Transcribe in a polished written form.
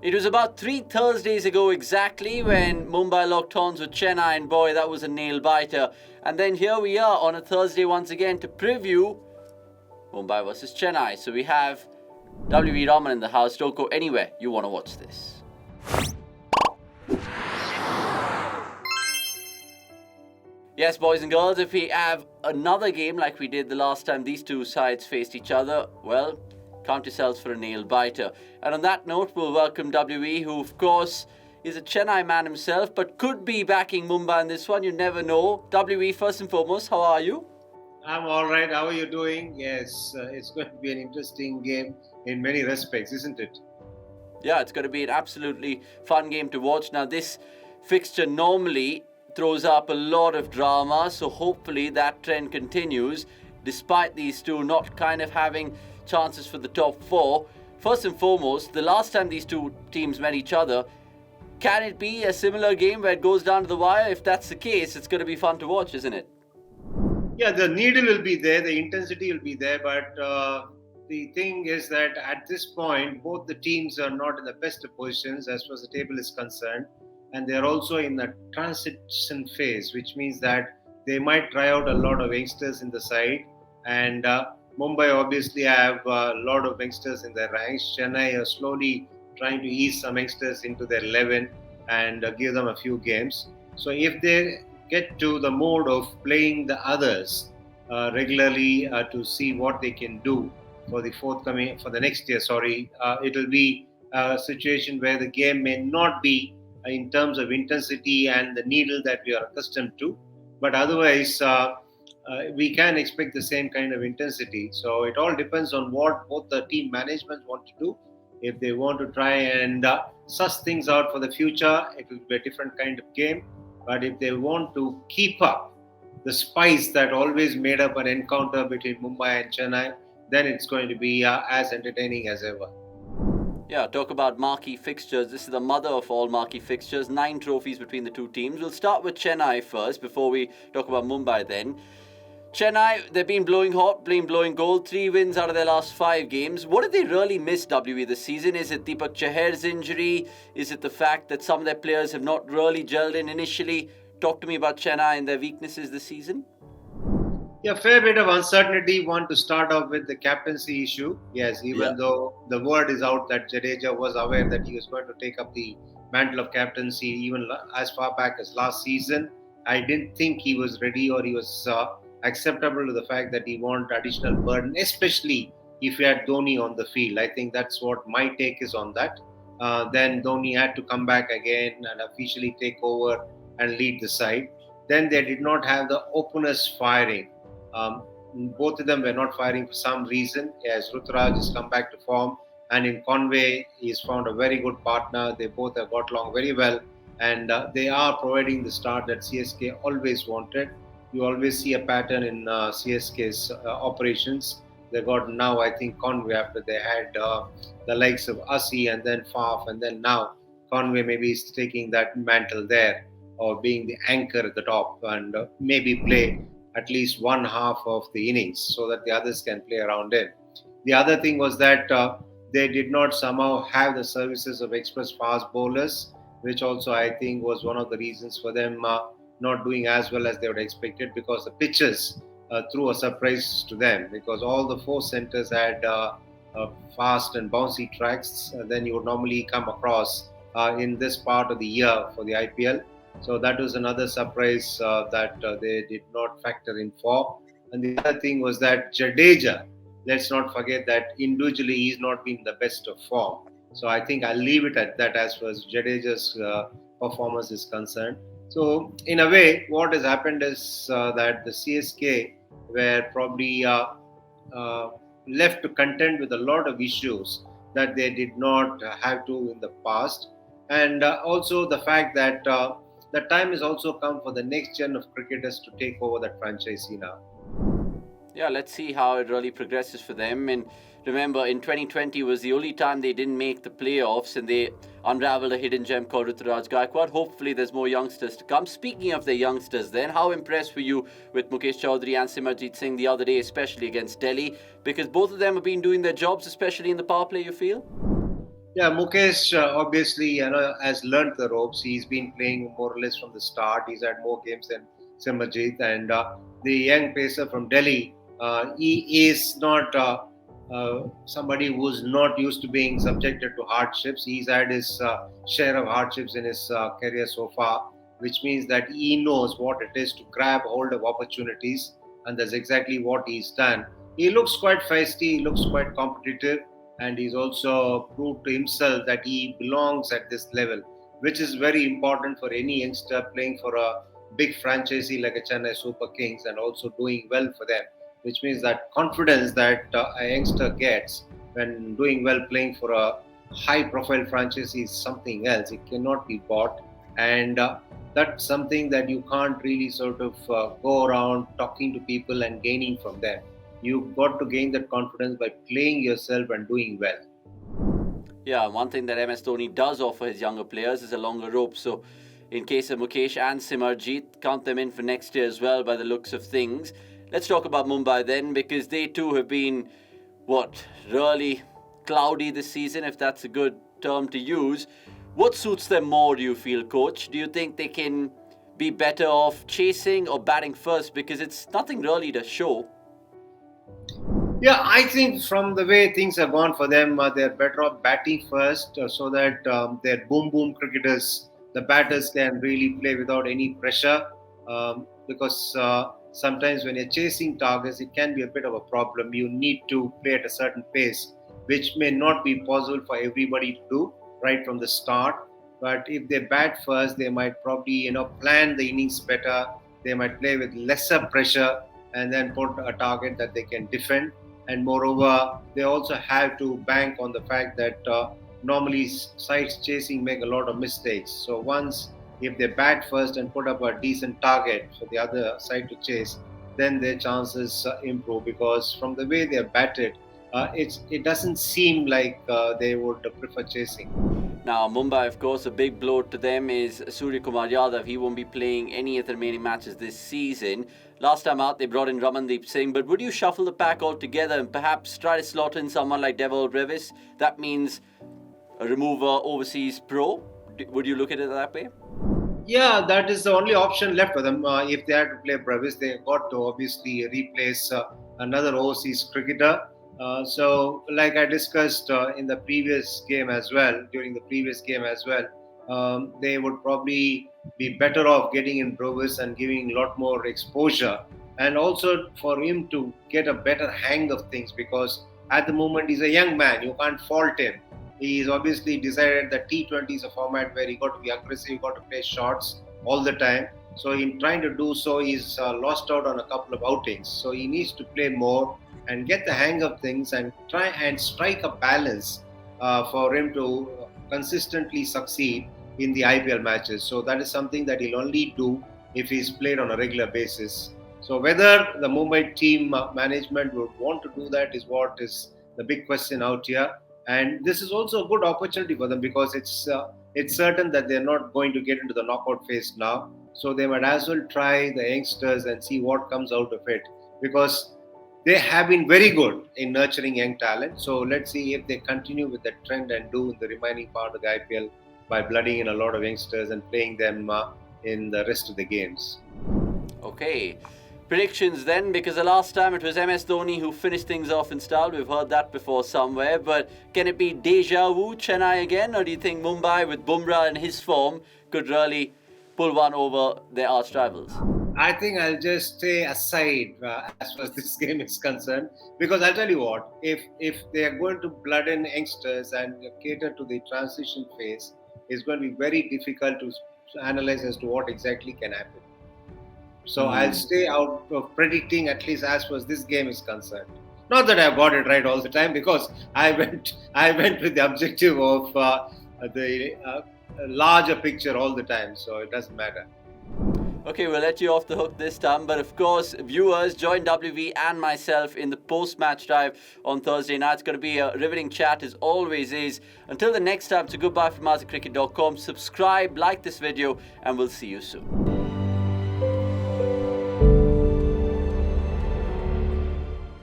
It was about 3 Thursdays ago exactly when Mumbai locked horns with Chennai, and boy, that was a nail-biter. And then here we are on a Thursday once again to preview Mumbai versus Chennai. So we have WV Raman in the house. Don't go anywhere. You want to watch this. Yes, boys and girls, if we have another game like we did the last time these two sides faced each other, well, count yourselves for a nail-biter. And on that note, we'll welcome WE, who, of course, is a Chennai man himself, but could be backing Mumbai in this one. You never know. WE, first and foremost, how are you? I'm all right. How are you doing? Yes, it's going to be an interesting game in many respects, isn't it? Yeah, it's going to be an absolutely fun game to watch. Now, this fixture normally throws up a lot of drama, so hopefully that trend continues, despite these two not kind of having chances for the top four. First and foremost, the last time these two teams met each other, can it be a similar game where it goes down to the wire? If that's the case, it's going to be fun to watch, isn't it? Yeah, the needle will be there, the intensity will be there, but the thing is that at this point, both the teams are not in the best of positions as far as the table is concerned, and they're also in the transition phase, which means that they might try out a lot of youngsters in the side, and Mumbai obviously have a lot of youngsters in their ranks. Chennai are slowly trying to ease some youngsters into their 11 and give them a few games. So if they get to the mode of playing the others regularly to see what they can do for the next year, it will be a situation where the game may not be in terms of intensity and the needle that we are accustomed to, but otherwise we can expect the same kind of intensity. So it all depends on what both the team management want to do. If they want to try and suss things out for the future, it will be a different kind of game. But if they want to keep up the spice that always made up an encounter between Mumbai and Chennai, then it's going to be as entertaining as ever. Yeah, talk about marquee fixtures. This is the mother of all marquee fixtures. 9 trophies between the two teams. We'll start with Chennai first before we talk about Mumbai then. Chennai, they've been blowing hot, blowing gold. 3 wins out of their last 5 games. What did they really miss, WE, this season? Is it Deepak Chahar's injury? Is it the fact that some of their players have not really gelled in initially? Talk to me about Chennai and their weaknesses this season. Yeah, fair bit of uncertainty. Want to start off with the captaincy issue. Yes, even though the word is out that Jadeja was aware that he was going to take up the mantle of captaincy even as far back as last season, I didn't think he was ready or he was acceptable to the fact that he want additional burden, especially if you had Dhoni on the field. I think that's what my take is on that. Then Dhoni had to come back again and officially take over and lead the side. Then they did not have the openers firing. Um, Both of them were not firing for some reason. As Ruturaj has come back to form, and in Conway, he's found a very good partner. They both have got along very well, and they are providing the start that CSK always wanted. You always see a pattern in CSK's operations. They got now, I think, Conway after they had the likes of Asi and then Faf, and then now Conway maybe is taking that mantle there or being the anchor at the top and maybe play at least one half of the innings so that the others can play around it. The other thing was that they did not somehow have the services of express fast bowlers, which also I think was one of the reasons for them not doing as well as they would expected, because the pitches threw a surprise to them, because all the 4 centers had fast and bouncy tracks than you would normally come across in this part of the year for the IPL. So that was another surprise that they did not factor in for. And the other thing was that Jadeja, let's not forget that individually he's not been the best of form. So I think I'll leave it at that as far as Jadeja's performance is concerned. So in a way, what has happened is that the CSK were probably left to contend with a lot of issues that they did not have to in the past. And also the fact that the time has also come for the next gen of cricketers to take over that franchise now. Yeah, let's see how it really progresses for them. And remember, in 2020 was the only time they didn't make the playoffs and they unraveled a hidden gem called Ruturaj Gaikwad. Hopefully there's more youngsters to come. Speaking of the youngsters then, how impressed were you with Mukesh Chaudhary and Simarjit Singh the other day, especially against Delhi? Because both of them have been doing their jobs, especially in the power play, you feel? Yeah, Mukesh obviously has learnt the ropes. He's been playing more or less from the start. He's had more games than Simranjit, and the young pacer from Delhi, he is not somebody who's not used to being subjected to hardships. He's had his share of hardships in his career so far, which means that he knows what it is to grab hold of opportunities, and that's exactly what he's done. He looks quite feisty. He looks quite competitive, and he's also proved to himself that he belongs at this level, which is very important for any youngster playing for a big franchisee like a Chennai Super Kings and also doing well for them. Which means that confidence that a youngster gets when doing well playing for a high-profile franchise is something else. It cannot be bought, and that's something that you can't really sort of go around talking to people and gaining from them. You've got to gain that confidence by playing yourself and doing well. Yeah, one thing that MS Dhoni does offer his younger players is a longer rope. So, in case of Mukesh and Simarjeet, count them in for next year as well by the looks of things. Let's talk about Mumbai then, because they too have been, really cloudy this season, if that's a good term to use. What suits them more, do you feel, coach? Do you think they can be better off chasing or batting first? Because it's nothing really to show. Yeah, I think from the way things have gone for them, they're better off batting first so that their boom boom cricketers, the batters, can really play without any pressure. Because sometimes when you're chasing targets, it can be a bit of a problem. You need to play at a certain pace, which may not be possible for everybody to do right from the start. But if they bat first, they might probably plan the innings better. They might play with lesser pressure and then put a target that they can defend. And moreover, they also have to bank on the fact that normally sides chasing make a lot of mistakes. So once if they bat first and put up a decent target for the other side to chase, then their chances improve, because from the way they're batted, it doesn't seem like they would prefer chasing. Now, Mumbai, of course, a big blow to them is Surya Kumar Yadav. He won't be playing any of the remaining matches this season. Last time out, they brought in Ramandeep Singh, but would you shuffle the pack altogether and perhaps try to slot in someone like Devil Brevis? That means remove a overseas pro. Would you look at it that way? Yeah, that is the only option left for them. If they had to play Brevis, they got to obviously replace another overseas cricketer. Like I discussed in the previous game as well, during the previous game as well, they would probably be better off getting in Brevis and giving a lot more exposure, and also for him to get a better hang of things, because at the moment he's a young man. You can't fault him. He's obviously decided that T20 is a format where he got to be aggressive, he got to play shots all the time. So in trying to do so, he's lost out on a couple of outings. So he needs to play more and get the hang of things and try and strike a balance for him to consistently succeed in the IPL matches. So that is something that he'll only do if he's played on a regular basis. So whether the Mumbai team management would want to do that is what is the big question out here. And this is also a good opportunity for them, because it's certain that they're not going to get into the knockout phase now. So they might as well try the youngsters and see what comes out of it, because they have been very good in nurturing young talent. So let's see if they continue with that trend and do in the remaining part of the IPL by blooding in a lot of youngsters and playing them in the rest of the games. Okay. Predictions then, because the last time it was MS Dhoni who finished things off in style. We've heard that before somewhere, but can it be deja vu Chennai again, or do you think Mumbai with Bumrah in his form could really pull one over their arch rivals? I think I'll just stay aside as far as this game is concerned, because I'll tell you what, if they are going to blood in youngsters and cater to the transition phase, it's going to be very difficult to analyze as to what exactly can happen. So I'll stay out of predicting, at least as far as this game is concerned. Not that I've got it right all the time, because I went with the objective of the larger picture all the time, so it doesn't matter. Okay, we'll let you off the hook this time, but of course, viewers, join WV and myself in the post-match drive on Thursday night. It's going to be a riveting chat, as always is. Until the next time, so goodbye from us at cricket.com. Subscribe, like this video, and we'll see you soon.